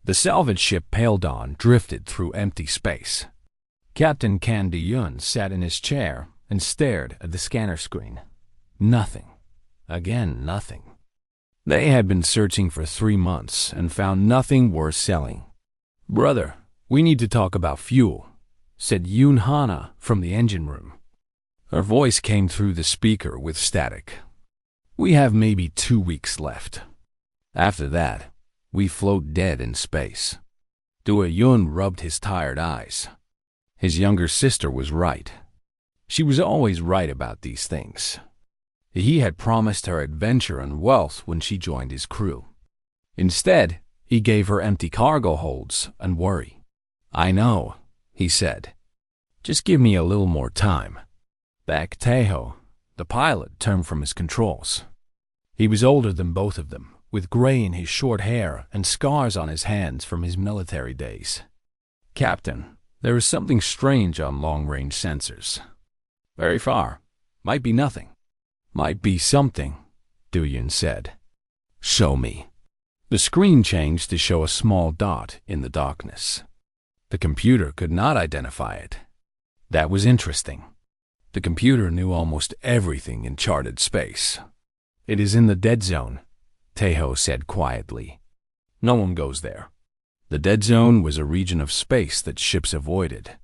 The salvage ship Pale Dawn drifted through empty space. Captain Can Du-yun sat in his chair and stared at the scanner screen. Nothing. Again, nothing. They had been searching for 3 months and found nothing worth selling. "Brother, we need to talk about fuel," said Yoon Hana from the engine room. Her voice came through the speaker with static. "We have maybe 2 weeks left. After that, we float dead in space." Do-yun rubbed his tired eyes. His younger sister was right. She was always right about these things. He had promised her adventure and wealth when she joined his crew. Instead, he gave her empty cargo holds and worry. "I know," he said. "Just give me a little more time." Back Taeho, the pilot, turned from his controls. He was older than both of them, with gray in his short hair and scars on his hands from his military days. "Captain, there is something strange on long-range sensors. Very far. Might be nothing." "Might be something," Du-yun said. "Show me." The screen changed to show a small dot in the darkness. The computer could not identify it. That was interesting. The computer knew almost everything in charted space. "It is in the dead zone," Taeho said quietly. "No one goes there." The dead zone was a region of space that ships avoided.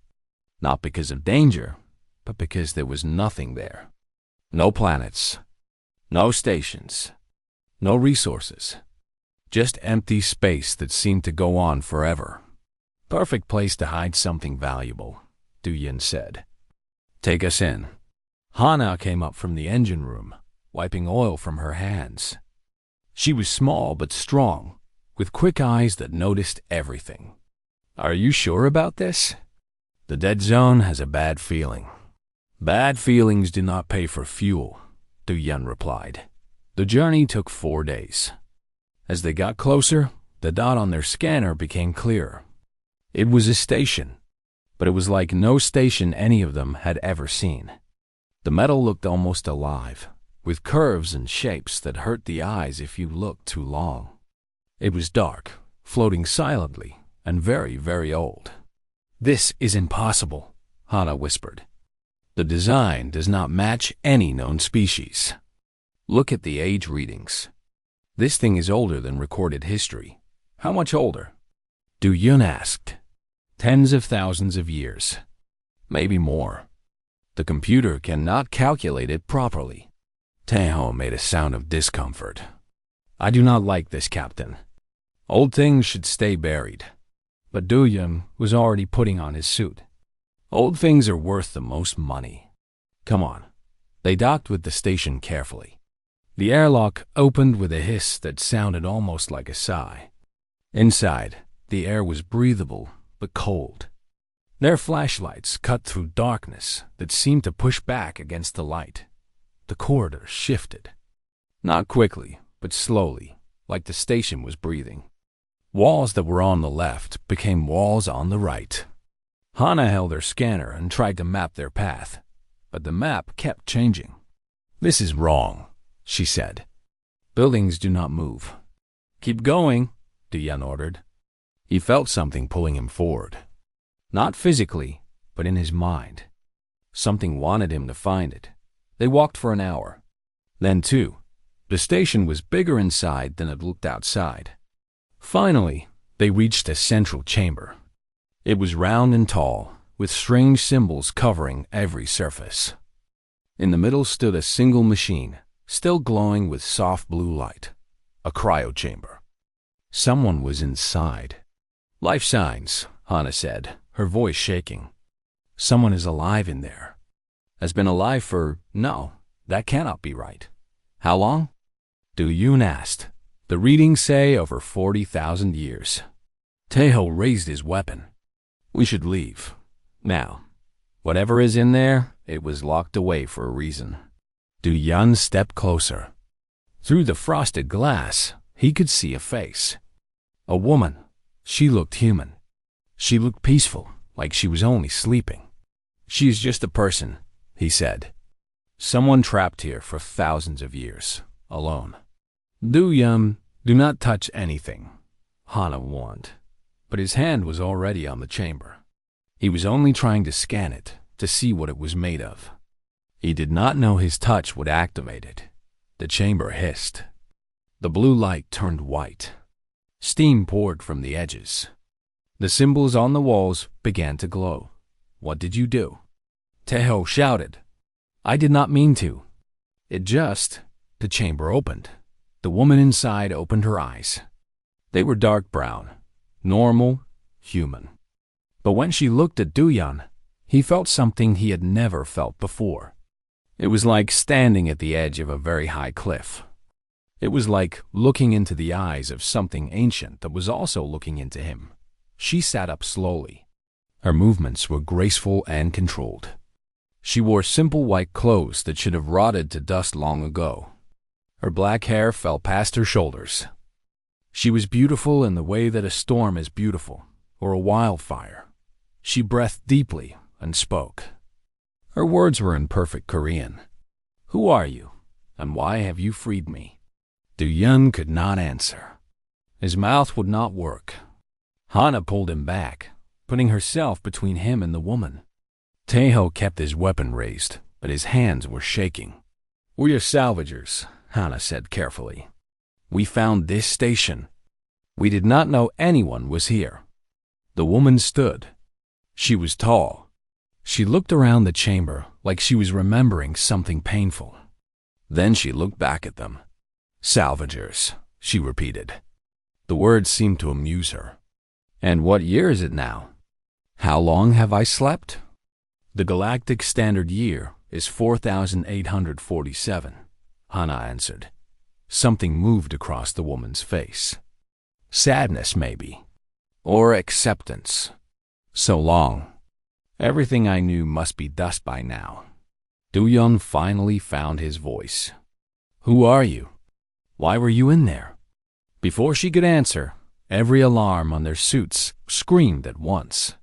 Not because of danger, but because there was nothing there. No planets, no stations, no resources. Just empty space that seemed to go on forever. "Perfect place to hide something valuable," Du-yun said. "Take us in." Hana came up from the engine room, wiping oil from her hands. She was small but strong, with quick eyes that noticed everything. "Are you sure about this?" "The dead zone has a bad feeling." "Bad feelings do not pay for fuel," Du-yun replied. The journey took 4 days. As they got closer, the dot on their scanner became clearer. It was a station, but it was like no station any of them had ever seen. The metal looked almost alive, with curves and shapes that hurt the eyes if you looked too long. It was dark, floating silently, and very, very old. "This is impossible," Hana whispered. "The design does not match any known species. Look at the age readings. This thing is older than recorded history." "How much older?" Du-yun asked. "Tens of thousands of years. Maybe more. The computer cannot calculate it properly." Taeho made a sound of discomfort. "I do not like this, Captain. Old things should stay buried." But Du-yun was already putting on his suit. "Old things are worth the most money. Come on." They docked with the station carefully. The airlock opened with a hiss that sounded almost like a sigh. Inside, the air was breathable but cold. Their flashlights cut through darkness that seemed to push back against the light. The corridor shifted. Not quickly, but slowly, like the station was breathing. Walls that were on the left became walls on the right. Hana held her scanner and tried to map their path, but the map kept changing. "This is wrong," she said. "Buildings do not move." "Keep going," Du-yun ordered. He felt something pulling him forward. Not physically, but in his mind. Something wanted him to find it. They walked for an hour. Then 2. The station was bigger inside than it looked outside. Finally, they reached a central chamber. It was round and tall, with strange symbols covering every surface. In the middle stood a single machine, still glowing with soft blue light, a cryo chamber. Someone was inside. "Life signs," Hana said, her voice shaking. "Someone is alive in there. Has been alive for... No, that cannot be right. How long?" Du-yun asked. "The readings say over 40,000 years." Taeho raised his weapon. "We should leave. Now, whatever is in there, it was locked away for a reason." Du-yun stepped closer. Through the frosted glass, he could see a face. A woman. She looked human. She looked peaceful, like she was only sleeping. "She is just a person," he said. "Someone trapped here for thousands of years, alone." "Du-yun, do not touch anything," Hana warned. but his hand was already on the chamber. He was only trying to scan it to see what it was made of. He did not know his touch would activate it. The chamber hissed. The blue light turned white. Steam poured from the edges. The symbols on the walls began to glow. "What did you do?" Taeho shouted. "I did not mean to. It just—" The chamber opened. The woman inside opened her eyes. They were dark brown, normal, human. But when she looked at Dooyeon, he felt something he had never felt before. It was like standing at the edge of a very high cliff. It was like looking into the eyes of something ancient that was also looking into him. She sat up slowly. Her movements were graceful and controlled. She wore simple white clothes that should have rotted to dust long ago. Her black hair fell past her shoulders. She was beautiful in the way that a storm is beautiful, or a wildfire. She breathed deeply and spoke. Her words were in perfect Korean. "Who are you, and why have you freed me?" Dooyeon could not answer. His mouth would not work. Hana pulled him back, putting herself between him and the woman. Taeho kept his weapon raised, but his hands were shaking. "We are salvagers," Hana said carefully. "We found this station. We did not know anyone was here." The woman stood. She was tall. She looked around the chamber like she was remembering something painful. Then she looked back at them. "Salvagers," she repeated. The word seemed to amuse her. "And what year is it now? How long have I slept?" "The Galactic Standard Year is 4,847, Hana answered. Something moved across the woman's face. Sadness, maybe. Or acceptance. "So long. Everything I knew must be dust by now." Dooyeon finally found his voice. "Who are you? Why were you in there?" Before she could answer, every alarm on their suits screamed at once.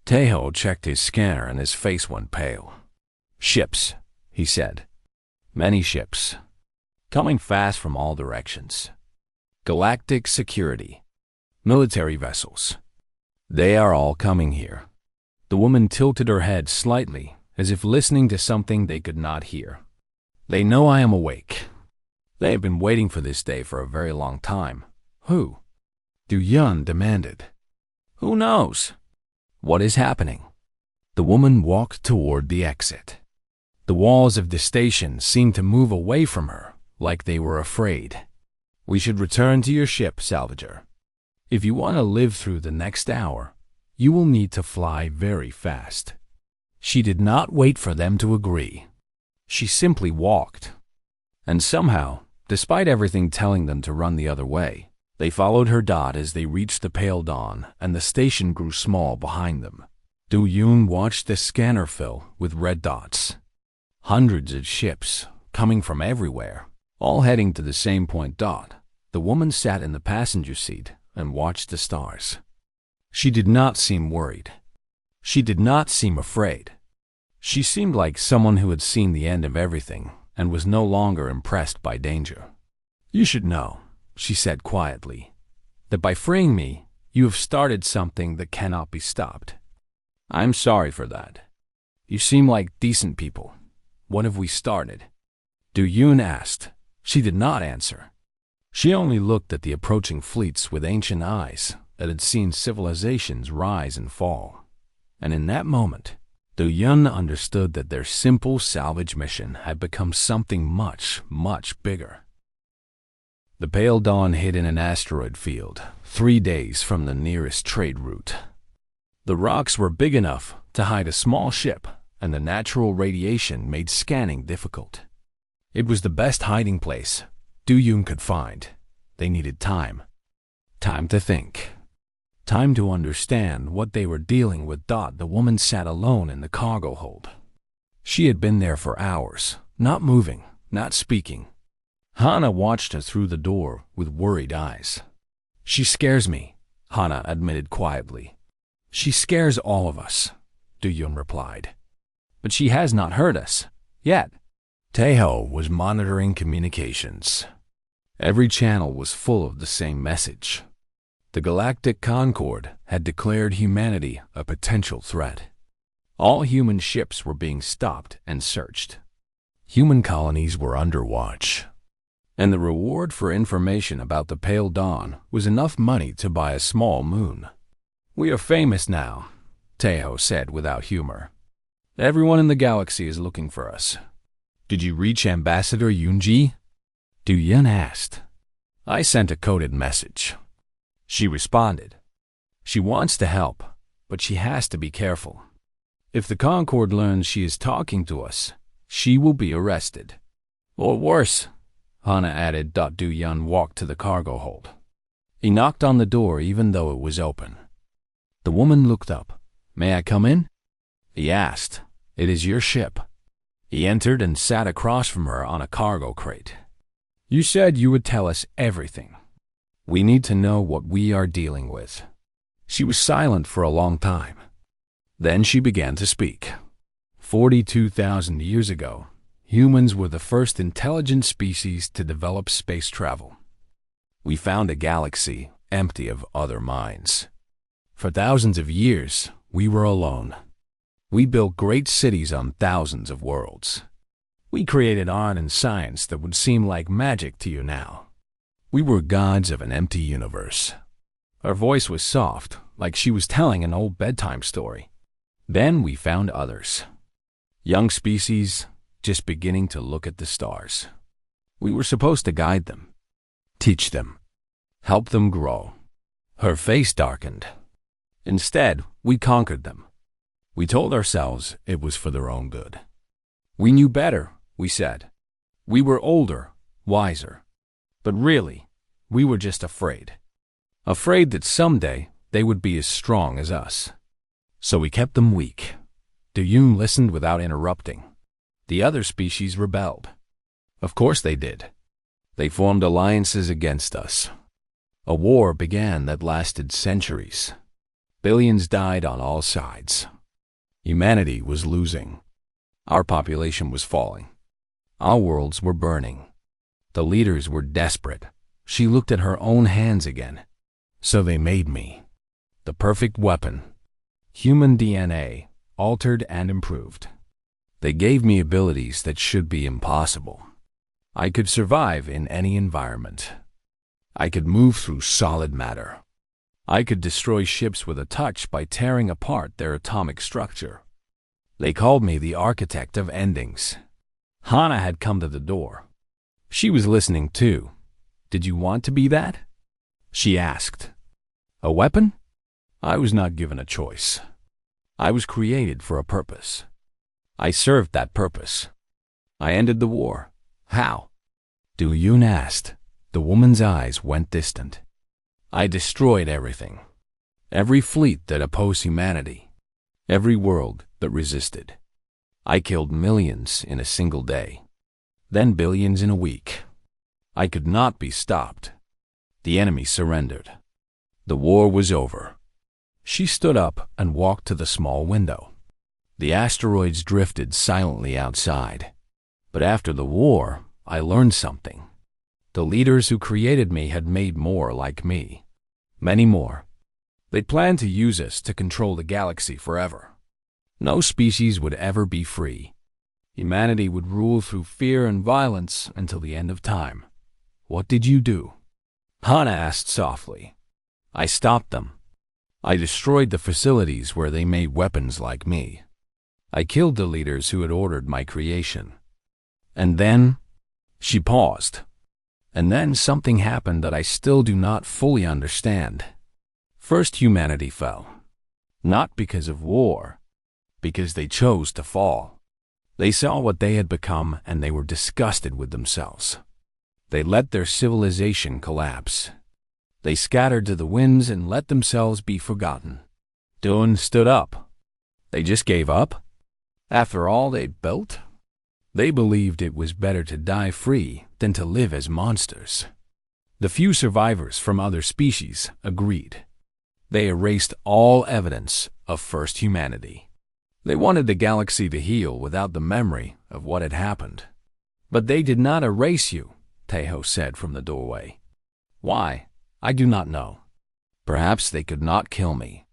Taeho checked his scanner and his face went pale. "Ships," he said. "Many ships. Coming fast from all directions. Galactic security. Military vessels. They are all coming here." The woman tilted her head slightly, as if listening to something they could not hear. "They know I am awake. They have been waiting for this day for a very long time." "Who?" Dooyeon demanded. "Who knows? What is happening?" The woman walked toward the exit. The walls of the station seemed to move away from her, like they were afraid. "We should return to your ship, Salvager. If you want to live through the next hour, you will need to fly very fast." She did not wait for them to agree. She simply walked. And somehow, despite everything telling them to run the other way, they followed her dot as they reached the pale dawn and the station grew small behind them. Dooyeon watched the scanner fill with red dots. Hundreds of ships, coming from everywhere, all heading to the same point dot. The woman sat in the passenger seat and watched the stars. She did not seem worried. She did not seem afraid. She seemed like someone who had seen the end of everything and was no longer impressed by danger. "You should know," she said quietly, "that by freeing me, you have started something that cannot be stopped. I'm sorry for that. You seem like decent people. What have we started?" Dooyeon asked. She did not answer. She only looked at the approaching fleets with ancient eyes that had seen civilizations rise and fall. And in that moment, Dooyeon understood that their simple salvage mission had become something much, much bigger. The pale dawn hid in an asteroid field, 3 days from the nearest trade route. The rocks were big enough to hide a small ship, and the natural radiation made scanning difficult. It was the best hiding place Dooyeon could find. They needed time. Time to think. Time to understand what they were dealing with. The woman sat alone in the cargo hold. She had been there for hours, not moving, not speaking. Hana watched her through the door with worried eyes. "She scares me," Hana admitted quietly. "She scares all of us," Dooyeon replied. "But she has not hurt us, yet." Taeho was monitoring communications. Every channel was full of the same message. The Galactic Concord had declared humanity a potential threat. All human ships were being stopped and searched. Human colonies were under watch. And the reward for information about the Pale Dawn was enough money to buy a small moon. "We are famous now," Tejo said without humor. "Everyone in the galaxy is looking for us." "Did you reach Ambassador Yunji?" Du Yun asked. "I sent a coded message." She responded. "She wants to help, but she has to be careful. If the Concord learns she is talking to us, she will be arrested. Or worse," Hana added. Du Yun walked to the cargo hold. He knocked on the door even though it was open. The woman looked up. "May I come in?" He asked. "It is your ship." He entered and sat across from her on a cargo crate. "You said you would tell us everything. We need to know what we are dealing with." She was silent for a long time. Then she began to speak. 42,000 years ago, humans were the first intelligent species to develop space travel. We found a galaxy empty of other minds. For thousands of years, we were alone. We built great cities on thousands of worlds. We created art and science that would seem like magic to you now. We were gods of an empty universe. Her voice was soft, like she was telling an old bedtime story. Then we found others. Young species, just beginning to look at the stars. We were supposed to guide them, teach them, help them grow. Her face darkened. Instead, we conquered them. We told ourselves it was for their own good. We knew better, we said. We were older, wiser. But really, we were just afraid. Afraid that someday they would be as strong as us. So we kept them weak. Du Yun listened without interrupting. The other species rebelled. Of course they did. They formed alliances against us. A war began that lasted centuries. Billions died on all sides. Humanity was losing. Our population was falling. Our worlds were burning. The leaders were desperate. She looked at her own hands again. So they made me. The perfect weapon. Human DNA, altered and improved. They gave me abilities that should be impossible. I could survive in any environment. I could move through solid matter. I could destroy ships with a touch by tearing apart their atomic structure. They called me the architect of endings. Hana had come to the door. She was listening too. "Did you want to be that?" she asked. "A weapon?" I was not given a choice. I was created for a purpose. I served that purpose. I ended the war. How? Du Yun asked. The woman's eyes went distant. I destroyed everything. Every fleet that opposed humanity. Every world that resisted. I killed millions in a single day. Then billions in a week. I could not be stopped. The enemy surrendered. The war was over. She stood up and walked to the small window. The asteroids drifted silently outside. But after the war, I learned something. The leaders who created me had made more like me. Many more. They planned to use us to control the galaxy forever. No species would ever be free. Humanity would rule through fear and violence until the end of time. What did you do? Hana asked softly. I stopped them. I destroyed the facilities where they made weapons like me. I killed the leaders who had ordered my creation. And then, she paused. And then something happened that I still do not fully understand. First, humanity fell. Not because of war, because they chose to fall. They saw what they had become and they were disgusted with themselves. They let their civilization collapse. They scattered to the winds and let themselves be forgotten. Dune stood up. They just gave up? After all they'd built? They believed it was better to die free than to live as monsters. The few survivors from other species agreed. They erased all evidence of first humanity. They wanted the galaxy to heal without the memory of what had happened. But they did not erase you, Tejo said from the doorway. Why? I do not know. Perhaps they could not kill me.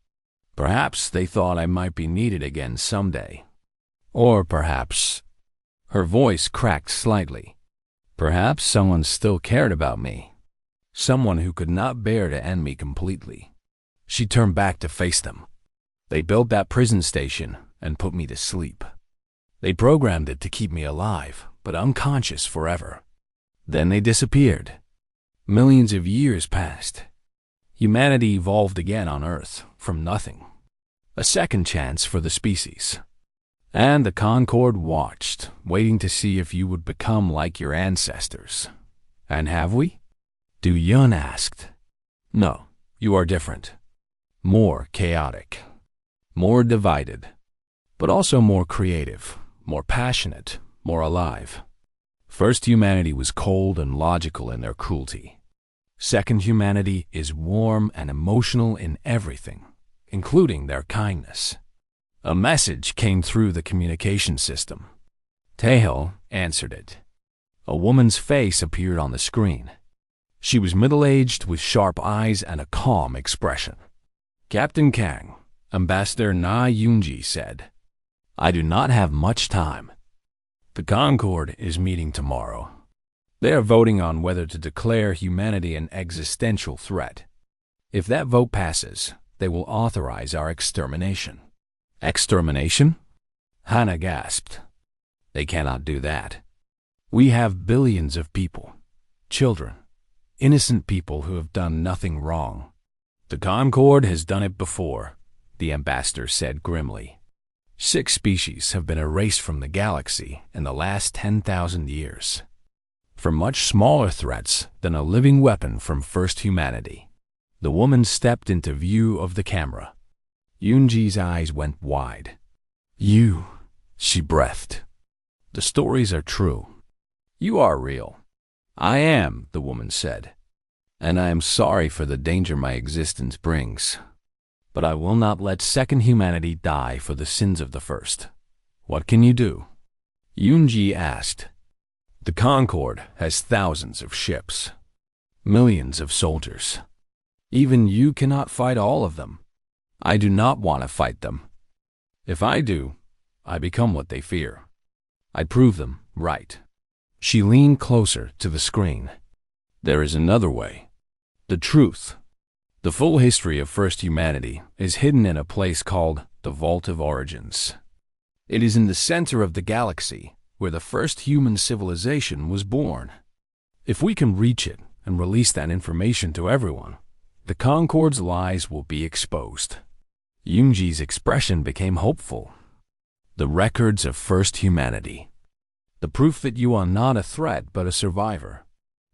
Perhaps they thought I might be needed again someday. Or perhaps... Her voice cracked slightly. Perhaps someone still cared about me. Someone who could not bear to end me completely. She turned back to face them. They built that prison station and put me to sleep. They programmed it to keep me alive, but unconscious forever. Then they disappeared. Millions of years passed. Humanity evolved again on Earth from nothing. A second chance for the species. And the Concorde watched, waiting to see if you would become like your ancestors. And have we? Du Yun asked. No, you are different. More chaotic. More divided. But also more creative, more passionate, more alive. First humanity was cold and logical in their cruelty. Second humanity is warm and emotional in everything, including their kindness. A message came through the communication system. Taeho answered it. A woman's face appeared on the screen. She was middle-aged with sharp eyes and a calm expression. Captain Kang, Ambassador Na Yunji said, I do not have much time. The Concorde is meeting tomorrow. They are voting on whether to declare humanity an existential threat. If that vote passes, they will authorize our extermination. Extermination? Hana gasped. They cannot do that. We have billions of people, children, innocent people who have done nothing wrong. The Concorde has done it before, the ambassador said grimly. 6 species have been erased from the galaxy in the last 10,000 years. For much smaller threats than a living weapon from first humanity. The woman stepped into view of the camera. Yunji's eyes went wide. You, she breathed. The stories are true. You are real. I am, the woman said. And I am sorry for the danger my existence brings. But I will not let second humanity die for the sins of the first. What can you do? Yunji asked. The Concorde has thousands of ships. Millions of soldiers. Even you cannot fight all of them. I do not want to fight them. If I do, I become what they fear. I prove them right. She leaned closer to the screen. There is another way. The truth. The full history of first humanity is hidden in a place called the Vault of Origins. It is in the center of the galaxy where the first human civilization was born. If we can reach it and release that information to everyone, the Concorde's lies will be exposed. Yunji's expression became hopeful. The records of first humanity. The proof that you are not a threat but a survivor.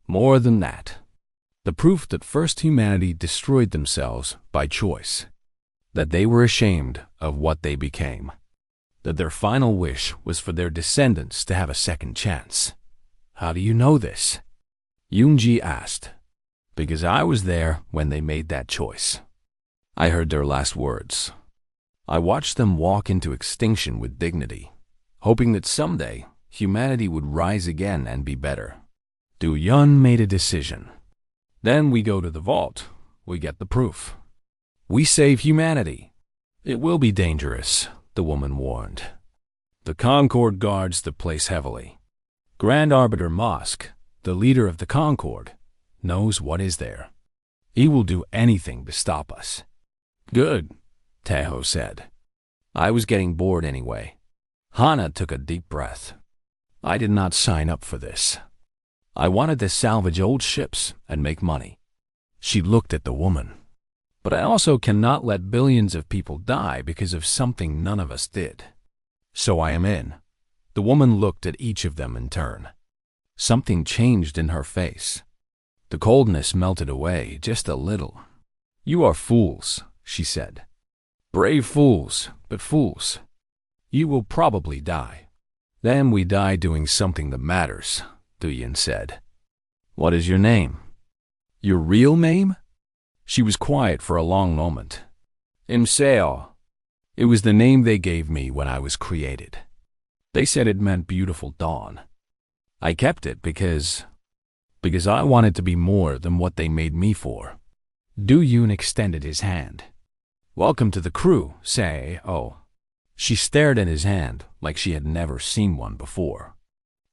More than that. The proof that first humanity destroyed themselves by choice. That they were ashamed of what they became. That their final wish was for their descendants to have a second chance. How do you know this? Yunji asked. Because I was there when they made that choice. I heard their last words. I watched them walk into extinction with dignity, hoping that someday humanity would rise again and be better. Du Yun made a decision. Then we go to the vault. We get the proof. We save humanity. It will be dangerous, the woman warned. The Concorde guards the place heavily. Grand Arbiter Mosk, the leader of the Concorde, knows what is there. He will do anything to stop us. Good, Taeho said. I was getting bored anyway. Hana took a deep breath. I did not sign up for this. I wanted to salvage old ships and make money. She looked at the woman. But I also cannot let billions of people die because of something none of us did. So I am in. The woman looked at each of them in turn. Something changed in her face. The coldness melted away just a little. You are fools, she said. Brave fools, but fools. You will probably die. Then we die doing something that matters, Du Yun said. What is your name? Your real name? She was quiet for a long moment. Imseo. It was the name they gave me when I was created. They said it meant beautiful dawn. I kept it because I wanted to be more than what they made me for. Du Yun extended his hand. "Welcome to the crew, say, oh." She stared at his hand like she had never seen one before.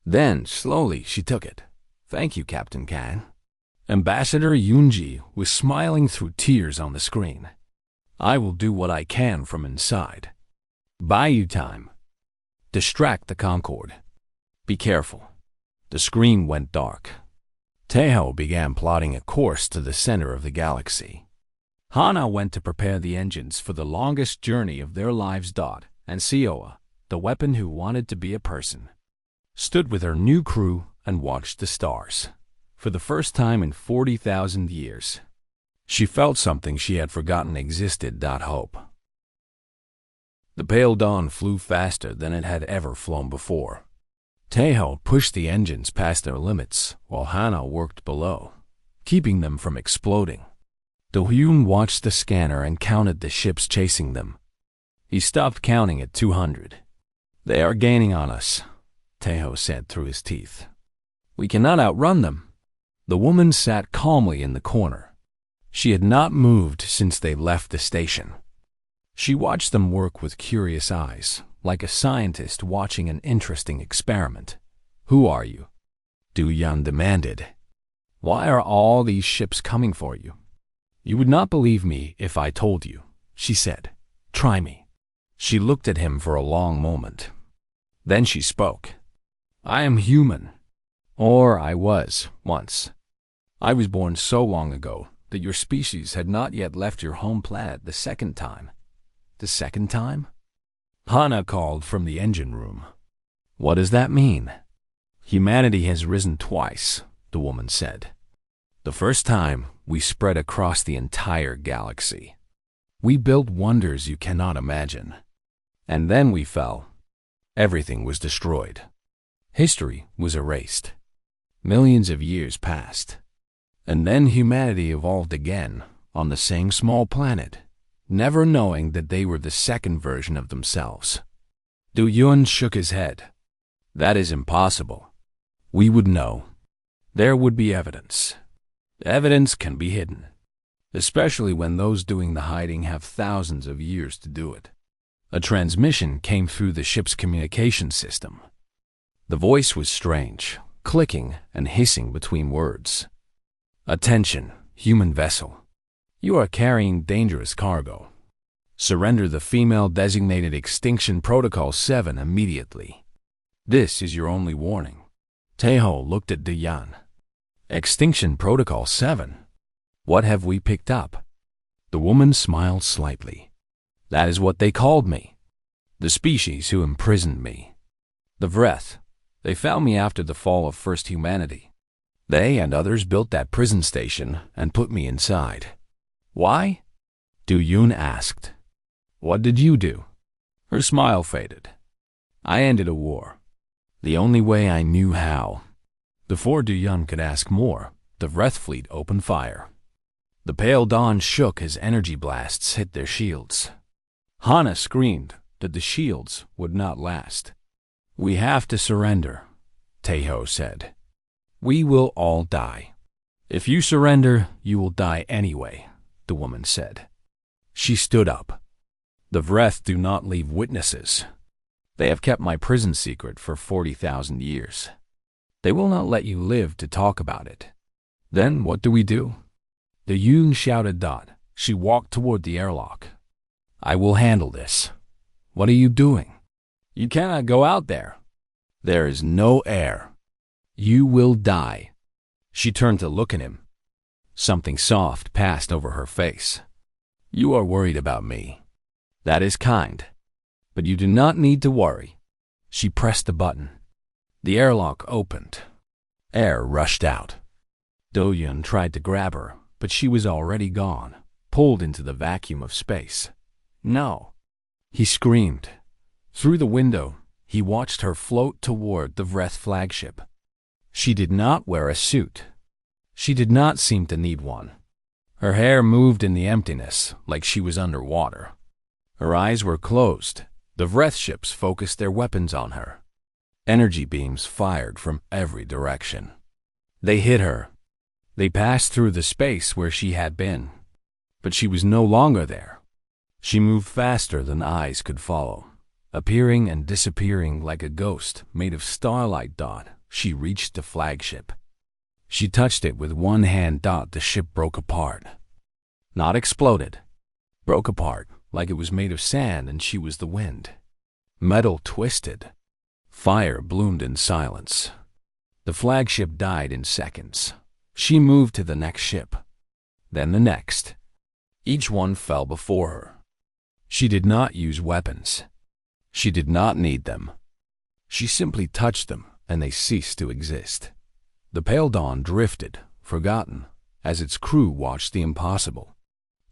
Then, slowly, she took it. "Thank you, Captain Kan." Ambassador Yunji was smiling through tears on the screen. "I will do what I can from inside. Buy you time. Distract the Concorde. Be careful." The screen went dark. Taeho began plotting a course to the center of the galaxy. Hana went to prepare the engines for the longest journey of their lives. And Sioa, the weapon who wanted to be a person, stood with her new crew and watched the stars. For the first time in 40,000 years, she felt something she had forgotten existed. Hope. The pale dawn flew faster than it had ever flown before. Taeho pushed the engines past their limits while Hana worked below, keeping them from exploding. Do-hyun watched the scanner and counted the ships chasing them. He stopped counting at 200. "They are gaining on us," Taeho said through his teeth. "We cannot outrun them." The woman sat calmly in the corner. She had not moved since they left the station. She watched them work with curious eyes, like a scientist watching an interesting experiment. "Who are you?" Du-hyun demanded. "Why are all these ships coming for you?" "You would not believe me if I told you," she said. "Try me." She looked at him for a long moment. Then she spoke. "I am human. Or I was, once. I was born so long ago that your species had not yet left your home planet the second time." "The second time?" Hana called from the engine room. "What does that mean?" "Humanity has risen twice," the woman said. "The first time, we spread across the entire galaxy. We built wonders you cannot imagine. And then we fell. Everything was destroyed. History was erased. Millions of years passed. And then humanity evolved again on the same small planet, never knowing that they were the second version of themselves." Du-hyun shook his head. "That is impossible. We would know. There would be evidence. Evidence can be hidden, especially when those doing the hiding have thousands of years to do it." A transmission came through the ship's communication system. The voice was strange, clicking and hissing between words. "Attention, human vessel. You are carrying dangerous cargo. Surrender the female designated Extinction Protocol 7 immediately. This is your only warning." Taeho looked at Du-hyun. "Extinction Protocol 7? What have we picked up?" The woman smiled slightly. "That is what they called me. The species who imprisoned me. The Vreth. They found me after the fall of first humanity. They and others built that prison station and put me inside." "Why?" Du-hyun asked. "What did you do?" Her smile faded. "I ended a war. The only way I knew how." Before Du-hyun could ask more, the Vreth fleet opened fire. The pale dawn shook as energy blasts hit their shields. Hana screamed that the shields would not last. "We have to surrender," Taeho said. "We will all die." "If you surrender, you will die anyway," the woman said. She stood up. "The Vreth do not leave witnesses. They have kept my prison secret for 40,000 years. They will not let you live to talk about it. Then what do we do?" The Yun shouted. She walked toward the airlock. "I will handle this." "What are you doing?" "You cannot go out there. There is no air. You will die." She turned to look at him. Something soft passed over her face. "You are worried about me. That is kind. But you do not need to worry." She pressed the button. The airlock opened. Air rushed out. Do-hyun tried to grab her, but she was already gone, pulled into the vacuum of space. "No!" He screamed. Through the window, he watched her float toward the Vreth flagship. She did not wear a suit. She did not seem to need one. Her hair moved in the emptiness like she was underwater. Her eyes were closed. The Vreth ships focused their weapons on her. Energy beams fired from every direction. They hit her. They passed through the space where she had been, But she was no longer there. She moved faster than eyes could follow. Appearing and disappearing like a ghost made of starlight. She reached the flagship. She touched it with one hand. The ship broke apart. Not exploded. Broke apart like it was made of sand and she was the wind. Metal twisted. Fire bloomed in silence. The flagship died in seconds. She moved to the next ship. Then the next. Each one fell before her. She did not use weapons. She did not need them. She simply touched them, and they ceased to exist. The pale dawn drifted, forgotten, as its crew watched the impossible.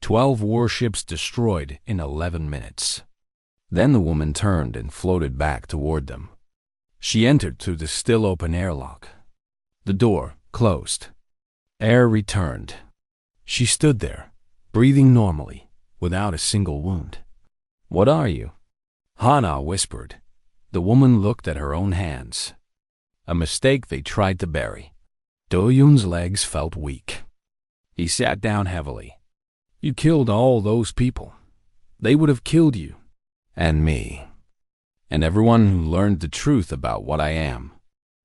12 warships destroyed in 11 minutes. Then the woman turned and floated back toward them. She entered through the still open airlock. The door closed. Air returned. She stood there, breathing normally, without a single wound. "What are you?" Hana whispered. The woman looked at her own hands. A mistake they tried to bury. Do-Yoon's legs felt weak. He sat down heavily. "You killed all those people. They would have killed you. And me. And everyone who learned the truth about what I am."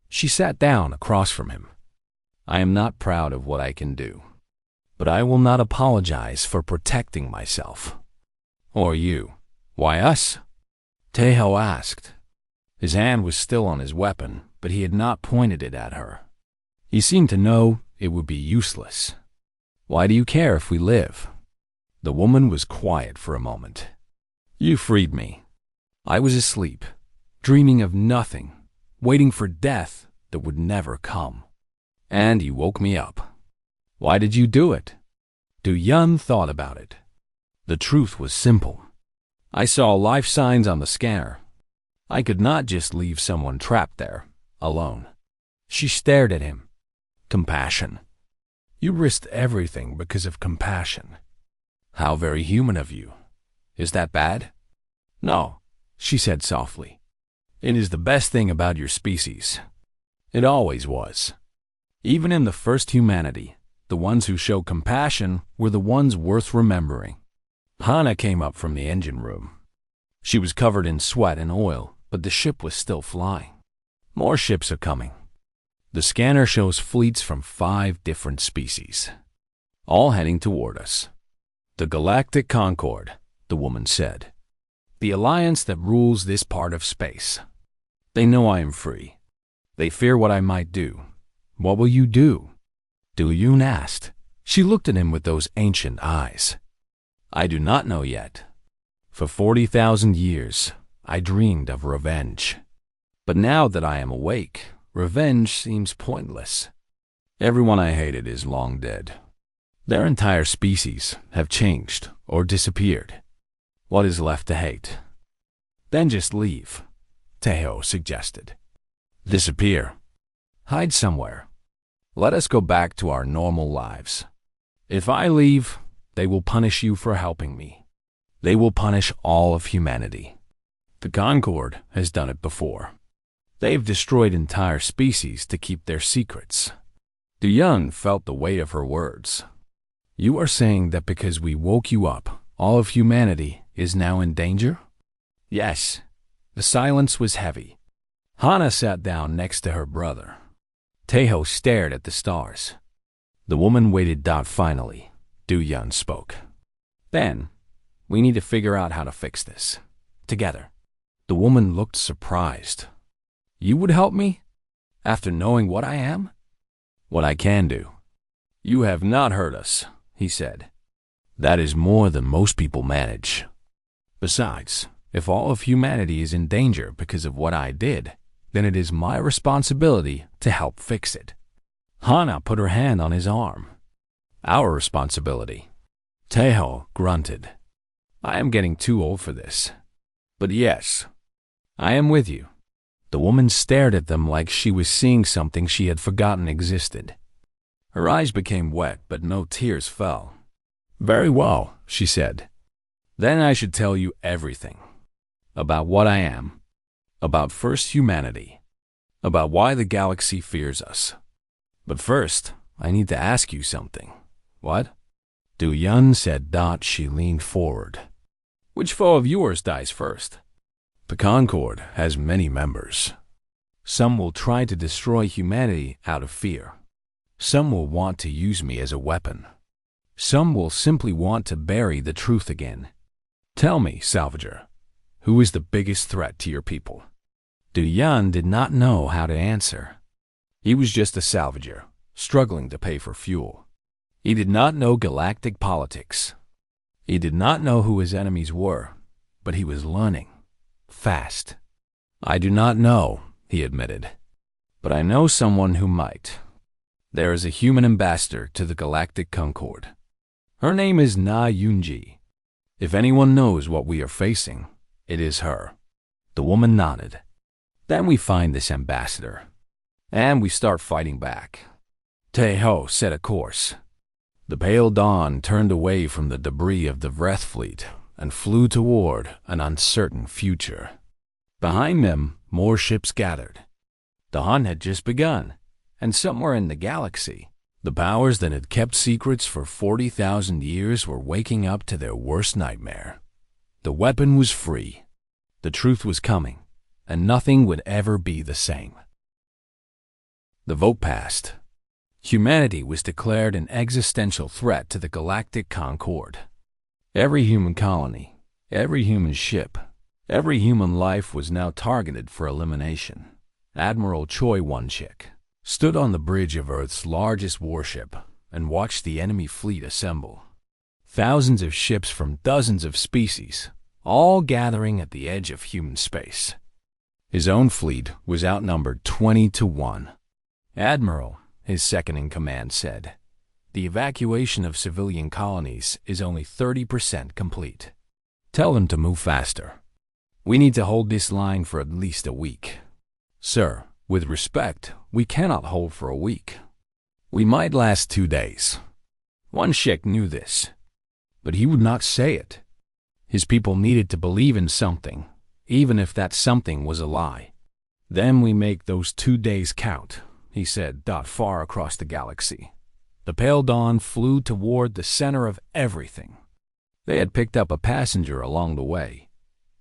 She sat down across from him. "I am not proud of what I can do. But I will not apologize for protecting myself. Or you." "Why us?" Taeho asked. His hand was still on his weapon, but he had not pointed it at her. He seemed to know it would be useless. "Why do you care if we live?" The woman was quiet for a moment. "You freed me. I was asleep, dreaming of nothing, waiting for death that would never come. And you woke me up. Why did you do it?" Do-Yun thought about it. The truth was simple. I saw life signs on the scanner. I could not just leave someone trapped there, alone. She stared at him. "Compassion. You risked everything because of compassion. How very human of you. Is that bad?" "No," she said softly. "It is the best thing about your species. It always was. Even in the first humanity, the ones who showed compassion were the ones worth remembering." Hana came up from the engine room. She was covered in sweat and oil, but the ship was still flying. "More ships are coming. The scanner shows fleets from 5 different species, all heading toward us. The Galactic Concord," the woman said. "The alliance that rules this part of space. They know I am free. They fear what I might do. What will you do?" Do-Yoon asked. She looked at him with those ancient eyes. "I do not know yet. For 40,000 years, I dreamed of revenge. But now that I am awake, revenge seems pointless. Everyone I hated is long dead. Their entire species have changed or disappeared. What is left to hate?" "Then just leave," Taeho suggested. "Disappear. Hide somewhere. Let us go back to our normal lives. If I leave, they will punish you for helping me. They will punish all of humanity. The Concord has done it before. They've destroyed entire species to keep their secrets." Do-Yun felt the weight of her words. "You are saying that because we woke you up, all of humanity is now in danger?" "Yes." The silence was heavy. Hana sat down next to her brother. Taeho stared at the stars. The woman waited. Finally, Do-Yun spoke. "Ben, we need to figure out how to fix this. Together." The woman looked surprised. "You would help me? After knowing what I am?" "What I can do." "You have not hurt us," he said. "That is more than most people manage. Besides, if all of humanity is in danger because of what I did, then it is my responsibility to help fix it." Hana put her hand on his arm. "Our responsibility." Taeho grunted. "I am getting too old for this. But yes, I am with you." The woman stared at them like she was seeing something she had forgotten existed. Her eyes became wet, but no tears fell. "Very well," she said. "Then I should tell you everything. About what I am. About first humanity. About why the galaxy fears us. But first, I need to ask you something." "What?" Du Yun said. She leaned forward. Which foe of yours dies first? The Concord has many members. Some will try to destroy humanity out of fear. Some will want to use me as a weapon. Some will simply want to bury the truth again. Tell me, Salvager, who is the biggest threat to your people? Du Yun did not know how to answer. He was just a salvager, struggling to pay for fuel. He did not know galactic politics. He did not know who his enemies were, but he was learning. Fast. I do not know, he admitted, but I know someone who might. There is a human ambassador to the Galactic Concord. Her name is Na Yunji. If anyone knows what we are facing, it is her. The woman nodded. Then we find this ambassador, and we start fighting back. Tae-ho set a course. The pale dawn turned away from the debris of the Vreth fleet and flew toward an uncertain future. Behind them, more ships gathered. The hunt had just begun, and somewhere in the galaxy, the powers that had kept secrets for 40,000 years were waking up to their worst nightmare. The weapon was free. The truth was coming, and nothing would ever be the same. The vote passed. Humanity was declared an existential threat to the Galactic Concord. Every human colony, every human ship, every human life was now targeted for elimination. Admiral Choi Won-chik stood on the bridge of Earth's largest warship and watched the enemy fleet assemble. Thousands of ships from dozens of species, all gathering at the edge of human space. His own fleet was outnumbered 20-1. Admiral, his second-in-command, said, "The evacuation of civilian colonies is only 30% complete. Tell them to move faster. We need to hold this line for at least a week. Sir, with respect, we cannot hold for a week. We might last 2 days." Won-chik knew this, but he would not say it. His people needed to believe in something, even if that something was a lie. Then we make those 2 days count, he said. Far across the galaxy, the pale dawn flew toward the center of everything. They had picked up a passenger along the way.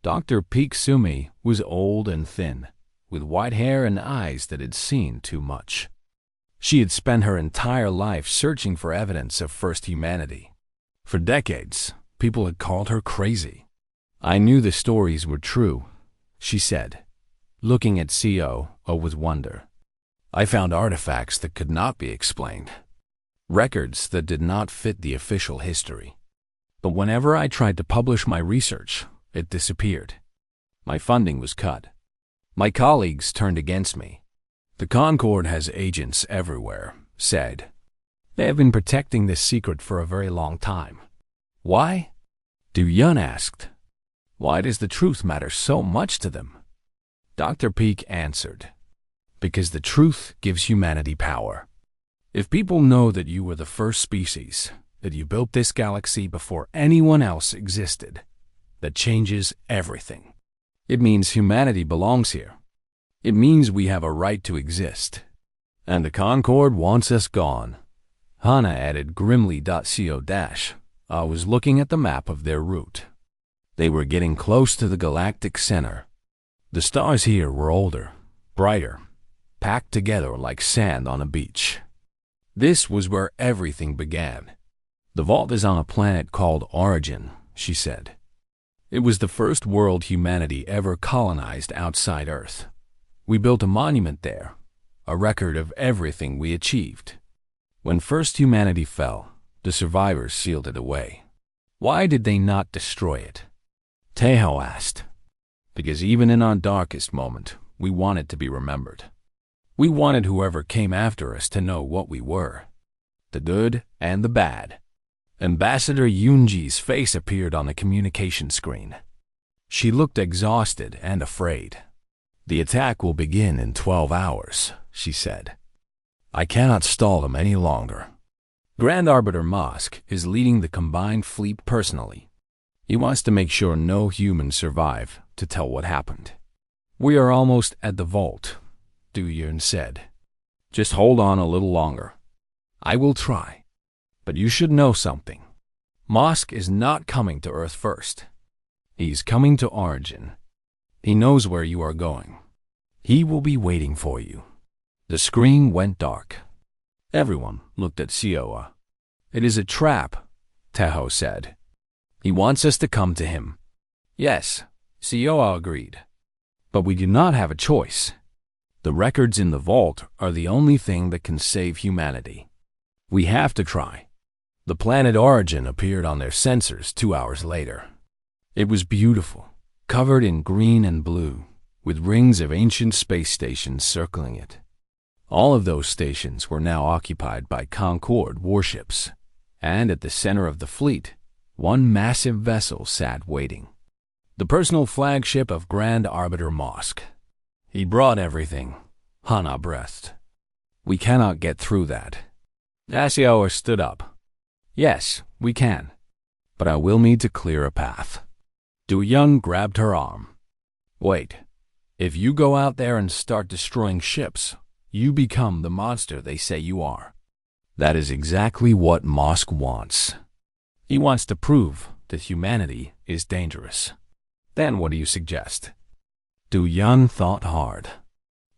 Dr. Peak Sumi was old and thin, with white hair and eyes that had seen too much. She had spent her entire life searching for evidence of first humanity. For decades, people had called her crazy. "I knew the stories were true," she said, looking at CO with wonder. "I found artifacts that could not be explained, records that did not fit the official history. But whenever I tried to publish my research, it disappeared. My funding was cut. My colleagues turned against me. The Concord has agents everywhere," said. "They have been protecting this secret for a very long time." "Why?" Du Yun asked. "Why does the truth matter so much to them?" Dr. Peak answered, "Because the truth gives humanity power. If people know that you were the first species, that you built this galaxy before anyone else existed, that changes everything. It means humanity belongs here. It means we have a right to exist. And the Concord wants us gone." Hana added grimly. I was looking at the map of their route. They were getting close to the galactic center. The stars here were older, brighter, packed together like sand on a beach. This was where everything began. "The vault is on a planet called Origin," she said. "It was the first world humanity ever colonized outside Earth. We built a monument there, a record of everything we achieved. When first humanity fell, the survivors sealed it away." "Why did they not destroy it?" Tae-ho asked. "Because even in our darkest moment, we wanted to be remembered. We wanted whoever came after us to know what we were, the good and the bad." Ambassador Yunji's face appeared on the communication screen. She looked exhausted and afraid. "The attack will begin in 12 hours, she said. "I cannot stall them any longer." Grand Arbiter Mosk is leading the combined fleet personally. He wants to make sure no humans survive to tell what happened. "We are almost at the vault," Du Yun said. "Just hold on a little longer." "I will try. But you should know something. Mosk is not coming to Earth first. He's coming to Origin. He knows where you are going. He will be waiting for you. The screen went dark. Everyone looked at Sioa. It is a trap, Teho said. He wants us to come to him. Yes, Sioa agreed. But we do not have a choice. The records in the vault are the only thing that can save humanity. We have to try. The planet Origin appeared on their sensors 2 hours later. It was beautiful, covered in green and blue, with rings of ancient space stations circling it. All of those stations were now occupied by Concorde warships, and at the center of the fleet, one massive vessel sat waiting. The personal flagship of Grand Arbiter Mosk. He brought everything, Hana breathed. We cannot get through that. Asioa stood up. Yes, we can, but I will need to clear a path. Du Yun grabbed her arm. Wait, if you go out there and start destroying ships, you become the monster they say you are. That is exactly what Mosk wants. He wants to prove that humanity is dangerous. Then what do you suggest? Du Yun thought hard.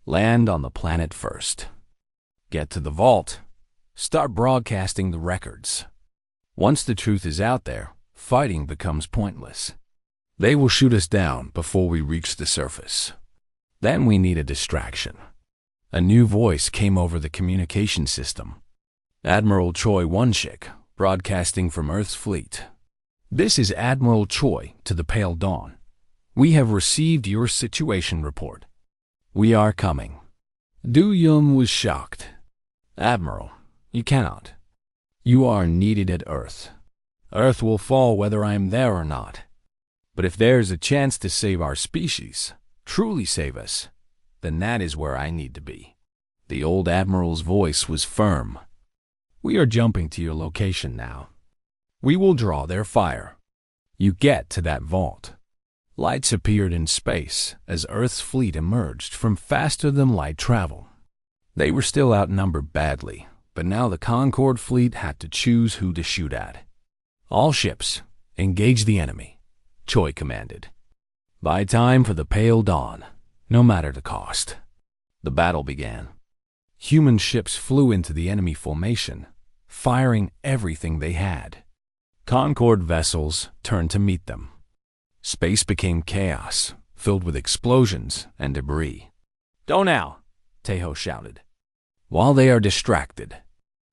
Land on the planet first. Get to the vault. Start broadcasting the records. Once the truth is out there, fighting becomes pointless. They will shoot us down before we reach the surface. Then we need a distraction. A new voice came over the communication system. Admiral Choi Wonshik, broadcasting from Earth's fleet. This is Admiral Choi to the Pale Dawn. We have received your situation report. We are coming. Du Yun was shocked. Admiral, you cannot. You are needed at Earth. Earth will fall whether I am there or not. But if there's a chance to save our species, truly save us, then that is where I need to be. The old Admiral's voice was firm. We are jumping to your location now. We will draw their fire. You get to that vault. Lights appeared in space as Earth's fleet emerged from faster-than-light travel. They were still outnumbered badly, but now the Concorde fleet had to choose who to shoot at. All ships, engage the enemy, Choi commanded. Buy time for the Pale Dawn, no matter the cost. The battle began. Human ships flew into the enemy formation, firing everything they had. Concorde vessels turned to meet them. Space became chaos, filled with explosions and debris. Go now, Teho shouted. While they are distracted,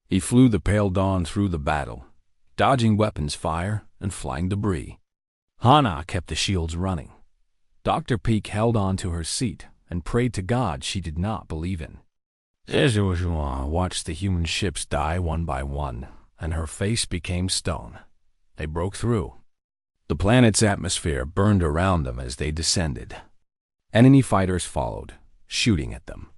he flew the Pale Dawn through the battle, dodging weapons fire and flying debris. Hana kept the shields running. Dr. Peak held on to her seat and prayed to God she did not believe in. Zezhuazhua watched the human ships die one by one, and her face became stone. They broke through. The planet's atmosphere burned around them as they descended. Enemy fighters followed, shooting at them.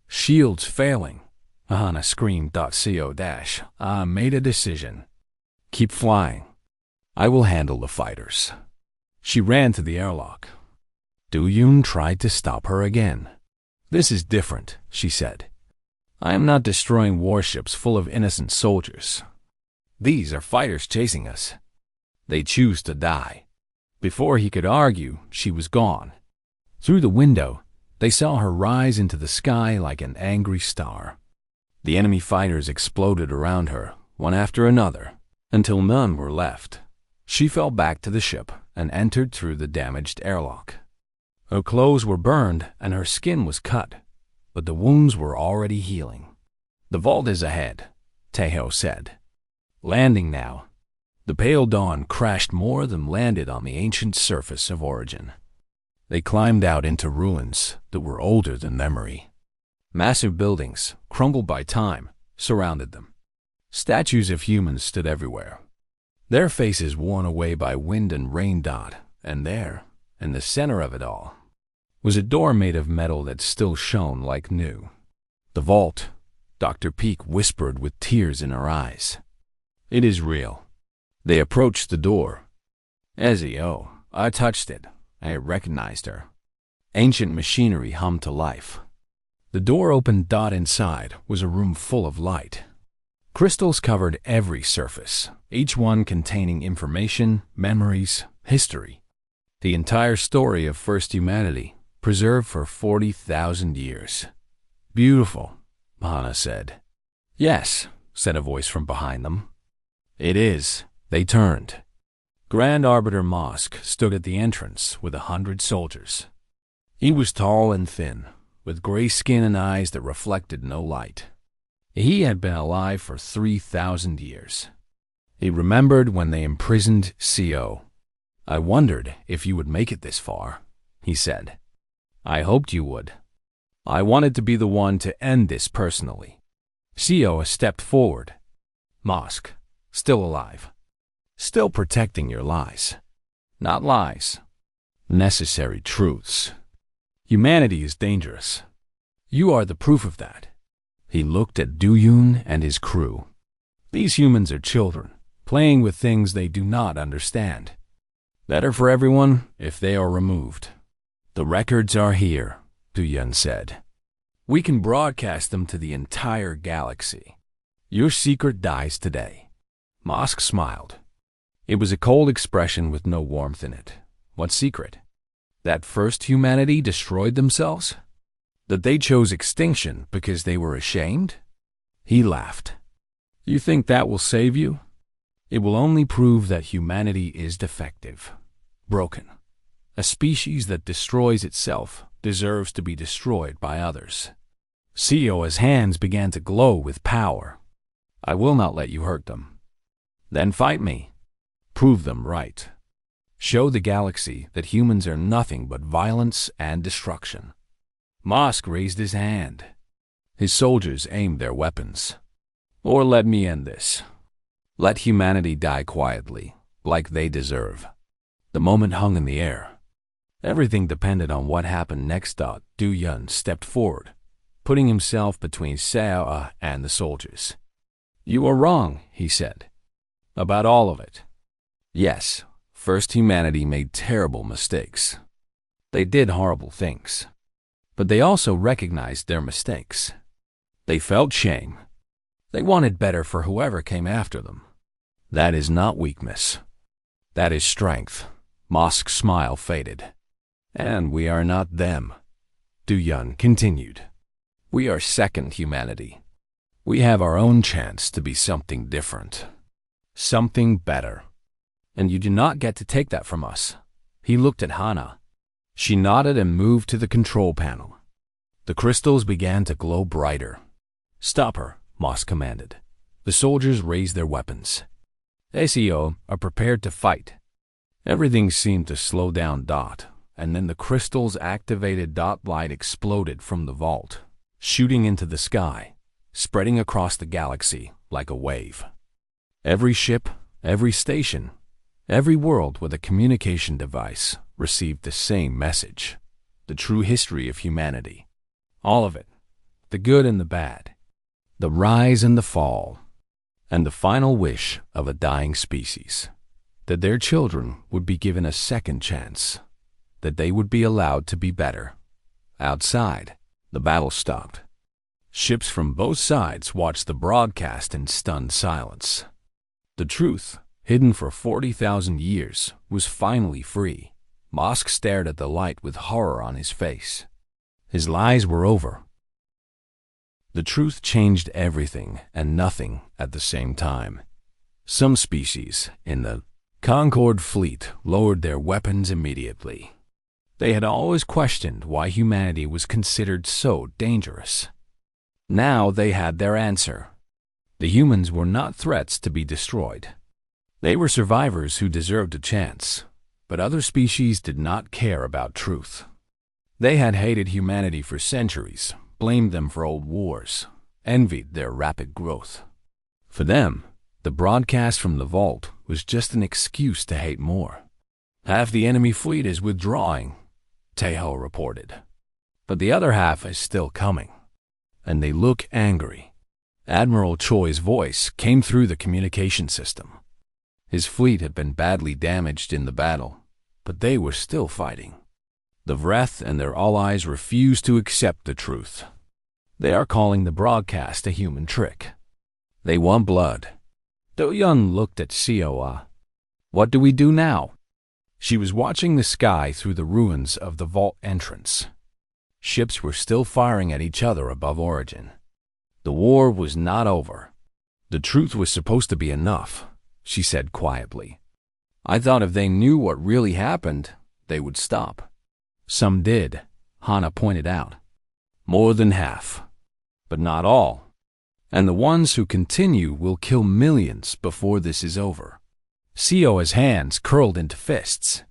Shields failing. Hana screamed. I made a decision. Keep flying. I will handle the fighters. She ran to the airlock. Du Yun tried to stop her again. This is different, she said. I am not destroying warships full of innocent soldiers. These are fighters chasing us. They choose to die. Before he could argue, she was gone. Through the window, they saw her rise into the sky like an angry star. The enemy fighters exploded around her, one after another, until none were left. She fell back to the ship and entered through the damaged airlock. Her clothes were burned and her skin was cut, but the wounds were already healing. The vault is ahead, Teho said. Landing now. The Pale Dawn crashed more than landed on the ancient surface of Origin. They climbed out into ruins that were older than memory. Massive buildings, crumbled by time, surrounded them. Statues of humans stood everywhere, their faces worn away by wind and rain. And there, in the center of it all, was a door made of metal that still shone like new. The vault, Dr. Peak whispered with tears in her eyes. It is real. They approached the door. Oh, I touched it. I recognized her. Ancient machinery hummed to life. The door opened. Inside was a room full of light. Crystals covered every surface, each one containing information, memories, history. The entire story of first humanity, preserved for 40,000 years. Beautiful, Hana said. Yes, said a voice from behind them. It is. They turned. Grand Arbiter Mosk stood at the entrance with 100 soldiers. He was tall and thin, with gray skin and eyes that reflected no light. He had been alive for 3,000 years. He remembered when they imprisoned CO. I wondered if you would make it this far, he said. I hoped you would. I wanted to be the one to end this personally. CO stepped forward. Mosk, still alive. Still protecting your lies. Not lies. Necessary truths. Humanity is dangerous. You are the proof of that. He looked at Duyun and his crew. These humans are children, playing with things they do not understand. Better for everyone if they are removed. The records are here, Duyun said. We can broadcast them to the entire galaxy. Your secret dies today. Mosk smiled. It was a cold expression with no warmth in it. What secret? That first humanity destroyed themselves? That they chose extinction because they were ashamed? He laughed. You think that will save you? It will only prove that humanity is defective, broken. A species that destroys itself deserves to be destroyed by others. CO's hands began to glow with power. I will not let you hurt them. Then fight me. Prove them right. Show the galaxy that humans are nothing but violence and destruction. Mosk raised his hand. His soldiers aimed their weapons. Or let me end this. Let humanity die quietly, like they deserve. The moment hung in the air. Everything depended on what happened next. Duyun stepped forward, putting himself between Sao and the soldiers. You are wrong, he said. About all of it. Yes, first humanity made terrible mistakes. They did horrible things. But they also recognized their mistakes. They felt shame. They wanted better for whoever came after them. That is not weakness. That is strength. Mosk's smile faded. And we are not them. Duyun continued. We are second humanity. We have our own chance to be something different. Something better. And you do not get to take that from us. He looked at Hana. She nodded and moved to the control panel. The crystals began to glow brighter. Stop her, Mosk commanded. The soldiers raised their weapons. SEO are prepared to fight. Everything seemed to slow down. And then the crystal's activated light exploded from the vault, shooting into the sky, spreading across the galaxy like a wave. Every ship, every station, every world with a communication device received the same message. The true history of humanity. All of it. The good and the bad. The rise and the fall. And the final wish of a dying species. That their children would be given a second chance. That they would be allowed to be better. Outside, the battle stopped. Ships from both sides watched the broadcast in stunned silence. The truth, hidden for 40,000 years, was finally free. Mosk stared at the light with horror on his face. His lies were over. The truth changed everything and nothing at the same time. Some species in the Concorde fleet lowered their weapons immediately. They had always questioned why humanity was considered so dangerous. Now they had their answer. The humans were not threats to be destroyed. They were survivors who deserved a chance, but other species did not care about truth. They had hated humanity for centuries, blamed them for old wars, envied their rapid growth. For them, the broadcast from the vault was just an excuse to hate more. Half the enemy fleet is withdrawing, Teho reported. But the other half is still coming, and they look angry. Admiral Choi's voice came through the communication system. His fleet had been badly damaged in the battle, but they were still fighting. The Vreth and their allies refused to accept the truth. They are calling the broadcast a human trick. They want blood. Do-yun looked at Sioa. What do we do now? She was watching the sky through the ruins of the vault entrance. Ships were still firing at each other above Origin. The war was not over. The truth was supposed to be enough, she said quietly. I thought if they knew what really happened, they would stop. Some did, Hana pointed out. More than half. But not all. And the ones who continue will kill millions before this is over. Sioa's hands curled into fists.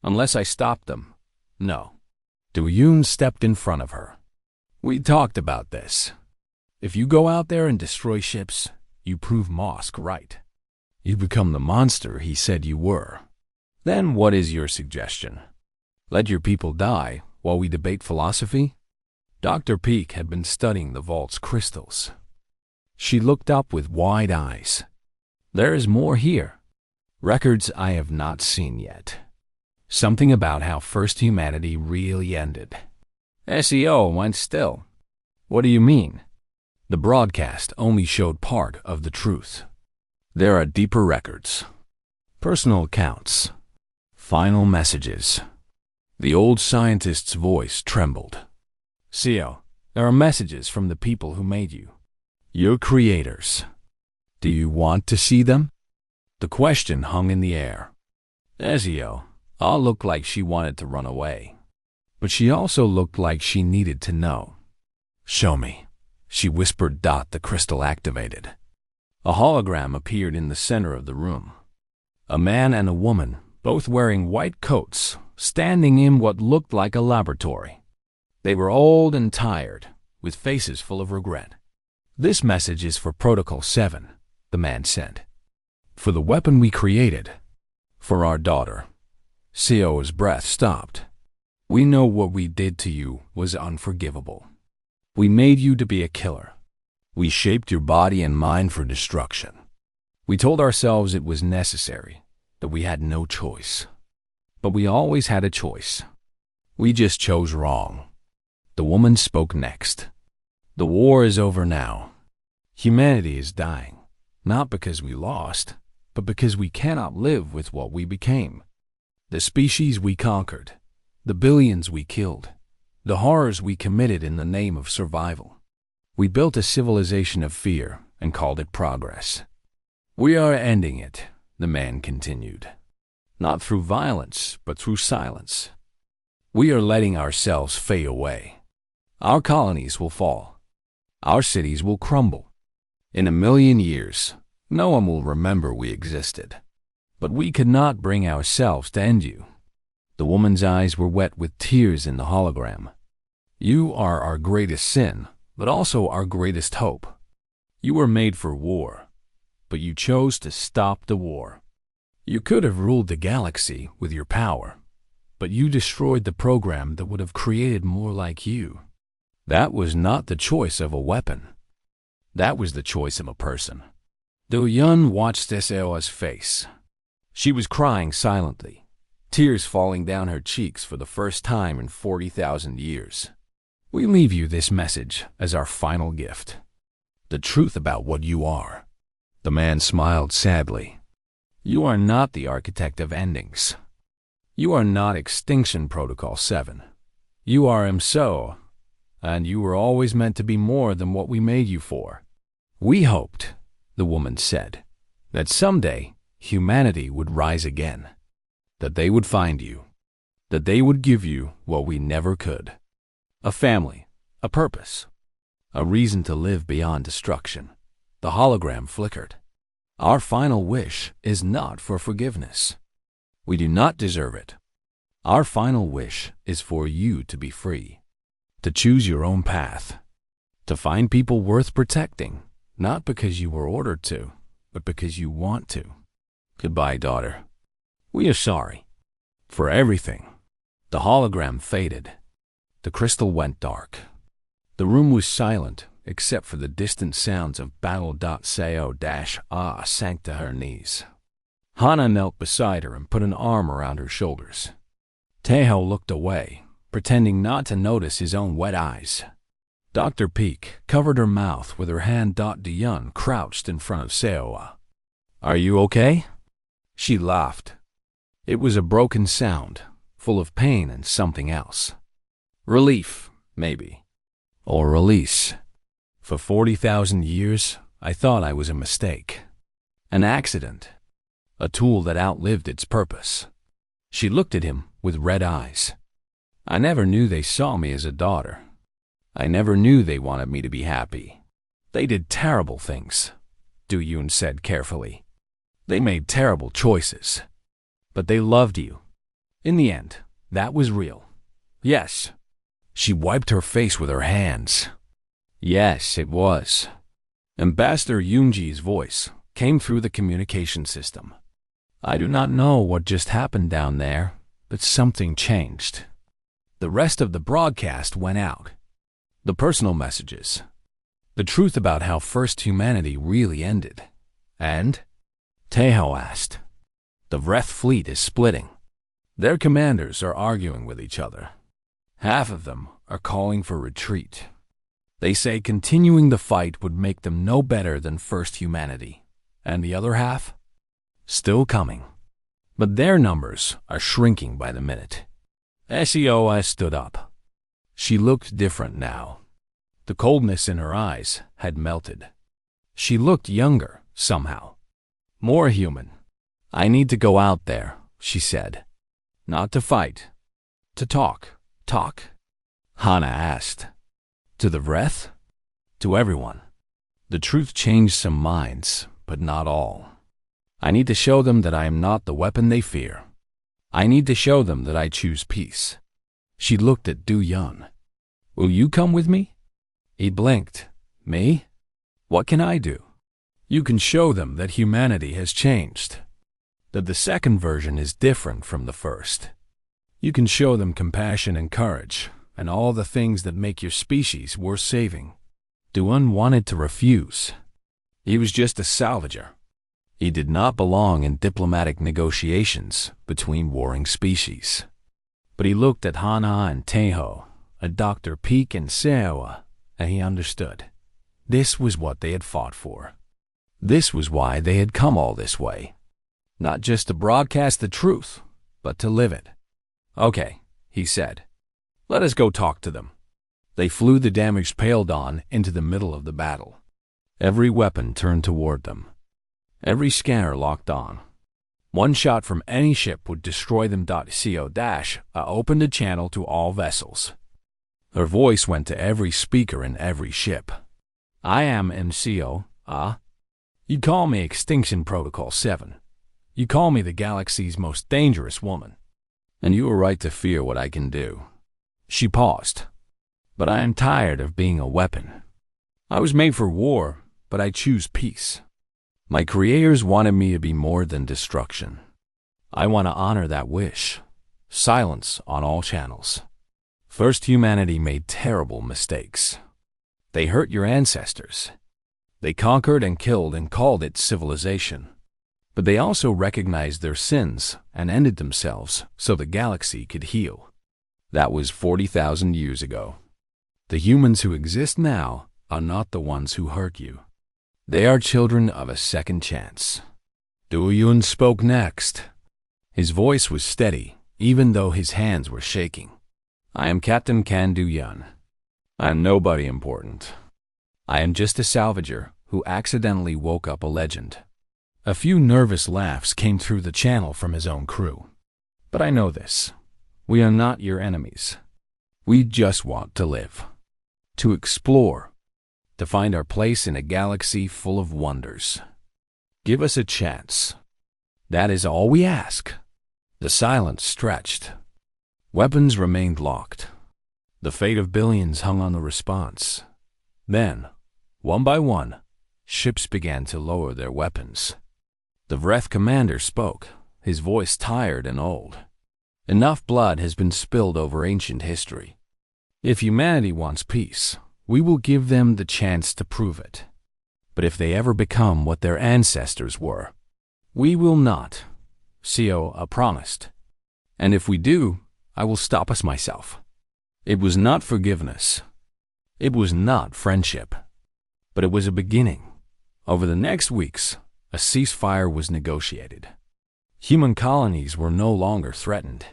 Unless I stop them, no. Du-Yun stepped in front of her. We talked about this. If you go out there and destroy ships, you prove Mosk right. You become the monster he said you were. Then what is your suggestion? Let your people die while we debate philosophy? Dr. Peak had been studying the vault's crystals. She looked up with wide eyes. There is more here. Records I have not seen yet. Something about how first humanity really ended. SEO went still. What do you mean? The broadcast only showed part of the truth. There are deeper records. Personal accounts. Final messages. The old scientist's voice trembled. Sio, there are messages from the people who made you. Your creators. Do you want to see them? The question hung in the air. Ezio all looked like she wanted to run away. But she also looked like she needed to know. Show me, she whispered. The crystal activated. A hologram appeared in the center of the room. A man and a woman, both wearing white coats, standing in what looked like a laboratory. They were old and tired, with faces full of regret. This message is for Protocol 7, the man said. For the weapon we created. For our daughter. Sio's breath stopped. We know what we did to you was unforgivable. We made you to be a killer. We shaped your body and mind for destruction. We told ourselves it was necessary, that we had no choice. But we always had a choice. We just chose wrong. The woman spoke next. The war is over now. Humanity is dying, not because we lost, but because we cannot live with what we became. The species we conquered, the billions we killed, the horrors we committed in the name of survival. We built a civilization of fear and called it progress. We are ending it, the man continued. Not through violence, but through silence. We are letting ourselves fade away. Our colonies will fall. Our cities will crumble. In 1,000,000 years, no one will remember we existed. But we could not bring ourselves to end you. The woman's eyes were wet with tears in the hologram. You are our greatest sin, but also our greatest hope. You were made for war, but you chose to stop the war. You could have ruled the galaxy with your power, but you destroyed the program that would have created more like you. That was not the choice of a weapon. That was the choice of a person. Du-Yun watched Seoa's face. She was crying silently, tears falling down her cheeks for the first time in 40,000 years. We leave you this message as our final gift. The truth about what you are. The man smiled sadly. You are not the architect of endings. You are not Extinction Protocol 7. You are MSO, and you were always meant to be more than what we made you for. We hoped, the woman said, that someday humanity would rise again, that they would find you, that they would give you what we never could. A family, a purpose, a reason to live beyond destruction. The hologram flickered. Our final wish is not for forgiveness. We do not deserve it. Our final wish is for you to be free, to choose your own path, to find people worth protecting, not because you were ordered to, but because you want to. Goodbye, daughter. We are sorry for everything. The hologram faded. The crystal went dark. The room was silent, except for the distant sounds of battle. Sao sank to her knees. Hana knelt beside her and put an arm around her shoulders. Tejo looked away, pretending not to notice his own wet eyes. Dr. Peak covered her mouth with her hand. Diyun crouched in front of Seowa. Are you okay? She laughed. It was a broken sound, full of pain and something else. Relief, maybe. Or release. For 40,000 years, I thought I was a mistake. An accident. A tool that outlived its purpose. She looked at him with red eyes. I never knew they saw me as a daughter. I never knew they wanted me to be happy. They did terrible things, Diyun said carefully. They made terrible choices. But they loved you. In the end, that was real. Yes. She wiped her face with her hands. Yes, it was. Ambassador Yoonji's voice came through the communication system. I do not know what just happened down there, but something changed. The rest of the broadcast went out. The personal messages. The truth about how first humanity really ended. And? Taeho asked. The Vreth fleet is splitting. Their commanders are arguing with each other. Half of them are calling for retreat. They say continuing the fight would make them no better than first humanity. And the other half? Still coming. But their numbers are shrinking by the minute. Seowa stood up. She looked different now. The coldness in her eyes had melted. She looked younger, somehow. More human. I need to go out there, she said. Not to fight. To talk. Talk? Hana asked. To the Vreth? To everyone. The truth changed some minds, but not all. I need to show them that I am not the weapon they fear. I need to show them that I choose peace. She looked at Diyun. Will you come with me? He blinked. Me? What can I do? You can show them that humanity has changed. That the second version is different from the first. You can show them compassion and courage, and all the things that make your species worth saving. Diyun wanted to refuse. He was just a salvager. He did not belong in diplomatic negotiations between warring species. But he looked at Hana and Taeho, at Dr. Peak and Seowa, and he understood. This was what they had fought for. This was why they had come all this way. Not just to broadcast the truth, but to live it. Okay, he said. Let us go talk to them. They flew the damaged Pale Dawn into the middle of the battle. Every weapon turned toward them. Every scanner locked on. One shot from any ship would destroy them. Opened a channel to all vessels. Her voice went to every speaker in every ship. I am MCO, You call me Extinction Protocol 7. You call me the galaxy's most dangerous woman. And you are right to fear what I can do. She paused. But I am tired of being a weapon. I was made for war, but I choose peace. My creators wanted me to be more than destruction. I want to honor that wish. Silence on all channels. First humanity made terrible mistakes. They hurt your ancestors. They conquered and killed and called it civilization. But they also recognized their sins and ended themselves so the galaxy could heal. That was 40,000 years ago. The humans who exist now are not the ones who hurt you. They are children of a second chance. Diyun spoke next. His voice was steady, even though his hands were shaking. I am Captain Can Diyun. I am nobody important. I am just a salvager who accidentally woke up a legend. A few nervous laughs came through the channel from his own crew. But I know this. We are not your enemies. We just want to live. To explore. To find our place in a galaxy full of wonders. Give us a chance. That is all we ask. The silence stretched. Weapons remained locked. The fate of billions hung on the response. Then, one by one, ships began to lower their weapons. The Vreth commander spoke, his voice tired and old. Enough blood has been spilled over ancient history. If humanity wants peace, we will give them the chance to prove it. But if they ever become what their ancestors were, we will not. Seowa promised. And if we do, I will stop us myself. It was not forgiveness. It was not friendship, but it was a beginning. Over the next weeks, a ceasefire was negotiated. Human colonies were no longer threatened.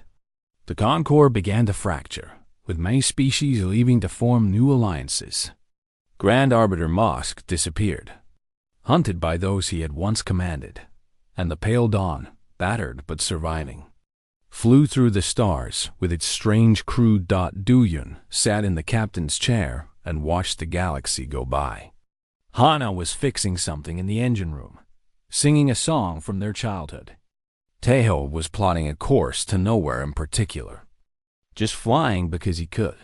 The Concord began to fracture, with many species leaving to form new alliances. Grand Arbiter Mosk disappeared, hunted by those he had once commanded, and the Pale Dawn, battered but surviving, flew through the stars with its strange crew. Duyun sat in the captain's chair and watched the galaxy go by. Hana was fixing something in the engine room, singing a song from their childhood. Tejo was plotting a course to nowhere in particular, just flying because he could.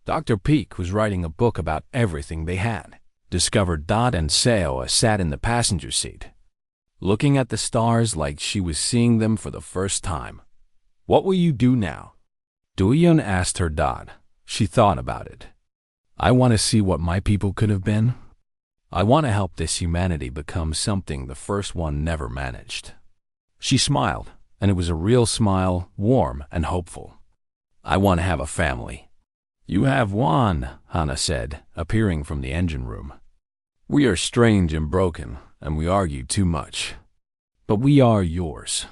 Dr. Peak was writing a book about everything they had discovered. And Seoa sat in the passenger seat, looking at the stars like she was seeing them for the first time. "What will you do now?" Duyun asked her. She thought about it. "I want to see what my people could have been. I want to help this humanity become something the first one never managed." She smiled, and it was a real smile, warm and hopeful. "I want to have a family." "You have one," Hana said, appearing from the engine room. "We are strange and broken, and we argue too much. But we are yours."